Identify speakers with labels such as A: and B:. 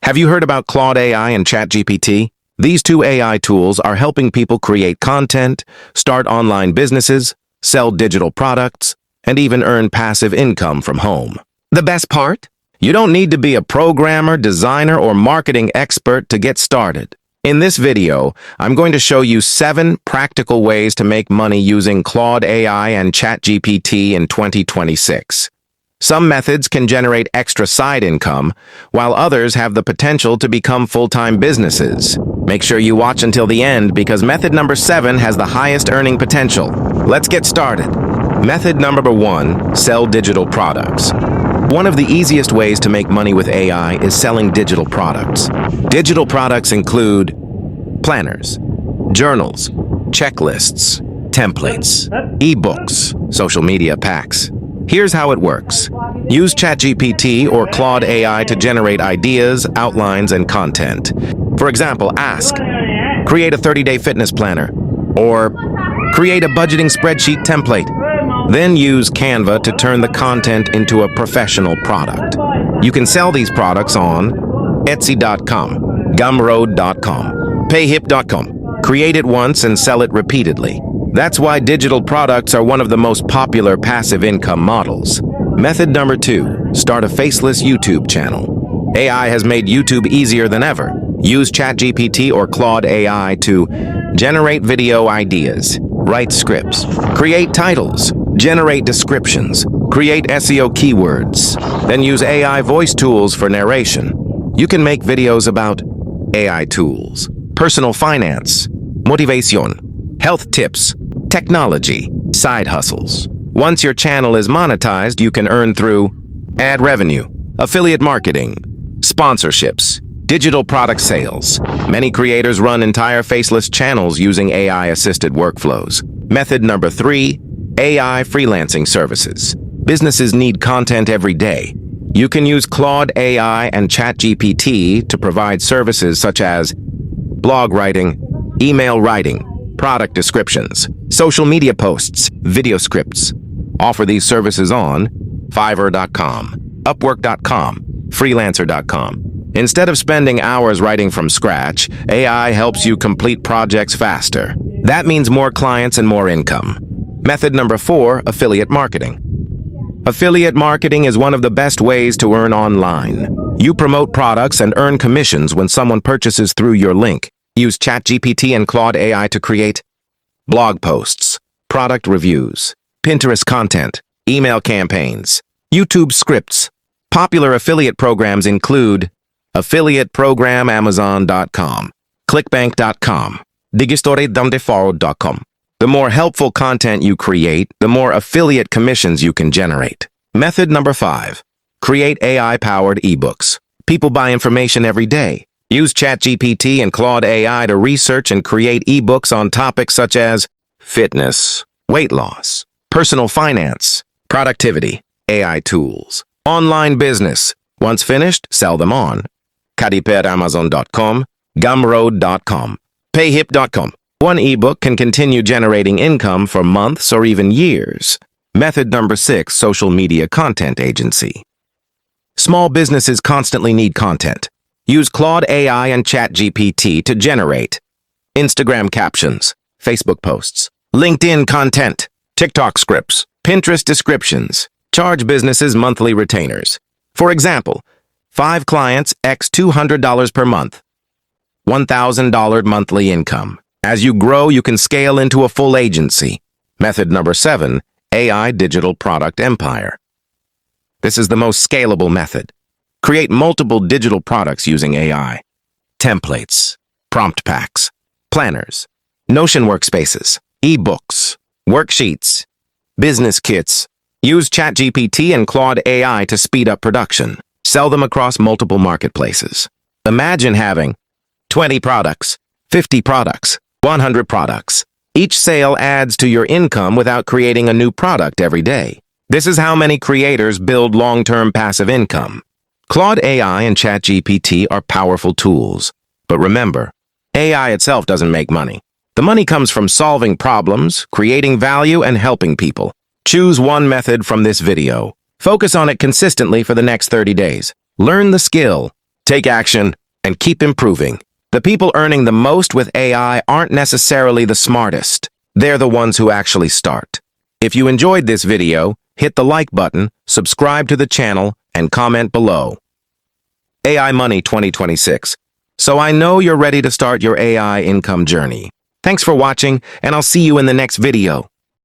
A: Have you heard about Claude AI and ChatGPT? These two AI tools are helping people create content, start online businesses, sell digital products, and even earn passive income from home. The best part? You don't need to be a programmer, designer, or marketing expert to get started. In this video, I'm going to show you 7 practical ways to make money using Claude AI and ChatGPT in 2026. Some methods can generate extra side income, while others have the potential to become full-time businesses. Make sure you watch until the end because method number 7 has the highest earning potential. Let's get started. Method number 1, sell digital products. One of the easiest ways to make money with AI is selling digital products. Digital products include planners, journals, checklists, templates, eBooks, social media packs. Here's how it works. Use ChatGPT or Claude AI to generate ideas, outlines, and content. For example, ask, create a 30-day fitness planner, or create a budgeting spreadsheet template. Then use Canva to turn the content into a professional product. You can sell these products on Etsy.com, Gumroad.com, Payhip.com. Create it once and sell it repeatedly. That's why digital products are one of the most popular passive income models. Method number 2, start a faceless YouTube channel. AI has made YouTube easier than ever. Use ChatGPT or Claude AI to generate video ideas, write scripts, create titles, generate descriptions, create SEO keywords, then use AI voice tools for narration. You can make videos about AI tools, personal finance, motivation, health tips, technology, side hustles. Once your channel is monetized, you can earn through ad revenue, affiliate marketing, sponsorships, digital product sales. Many creators run entire faceless channels using AI-assisted workflows. Method number 3, AI freelancing services. Businesses need content every day. You can use Claude AI and ChatGPT to provide services such as blog writing, email writing, product descriptions, social media posts, video scripts. Offer these services on Fiverr.com, Upwork.com, Freelancer.com. Instead of spending hours writing from scratch, AI helps you complete projects faster. That means more clients and more income. Method number 4, affiliate marketing. Affiliate marketing is one of the best ways to earn online. You promote products and earn commissions when someone purchases through your link. Use ChatGPT and Claude AI to create blog posts, product reviews, Pinterest content, email campaigns, YouTube scripts. Popular affiliate programs include Affiliate Program Amazon.com, Clickbank.com, Digistore.com. The more helpful content you create, the more affiliate commissions you can generate. Method number 5, create AI-powered eBooks. People buy information every day. Use ChatGPT and Claude AI to research and create eBooks on topics such as fitness, weight loss, personal finance, productivity, AI tools, online business. Once finished, sell them on Amazon.com, Gumroad.com, Payhip.com. One ebook can continue generating income for months or even years. Method number 6, social media content agency. Small businesses constantly need content. Use Claude AI and ChatGPT to generate Instagram captions, Facebook posts, LinkedIn content, TikTok scripts, Pinterest descriptions. Charge businesses monthly retainers. For example, 5 clients x $200 per month, $1,000 monthly income. As you grow, you can scale into a full agency. Method number 7, AI digital product empire. This is the most scalable method. Create multiple digital products using AI. Templates, prompt packs, planners, Notion workspaces, eBooks, worksheets, business kits. Use ChatGPT and Claude AI to speed up production. Sell them across multiple marketplaces. Imagine having 20 products, 50 products, 100 products. Each sale adds to your income without creating a new product every day. This is how many creators build long-term passive income. Claude AI and ChatGPT are powerful tools. But remember, AI itself doesn't make money. The money comes from solving problems, creating value, and helping people. Choose one method from this video. Focus on it consistently for the next 30 days. Learn the skill, Take action and keep improving. The people earning the most with AI aren't necessarily the smartest. They're the ones who actually start. If you enjoyed this video, hit the like button, subscribe to the channel, and comment below. AI Money 2026. So I know you're ready to start your AI income journey. Thanks for watching, and I'll see you in the next video.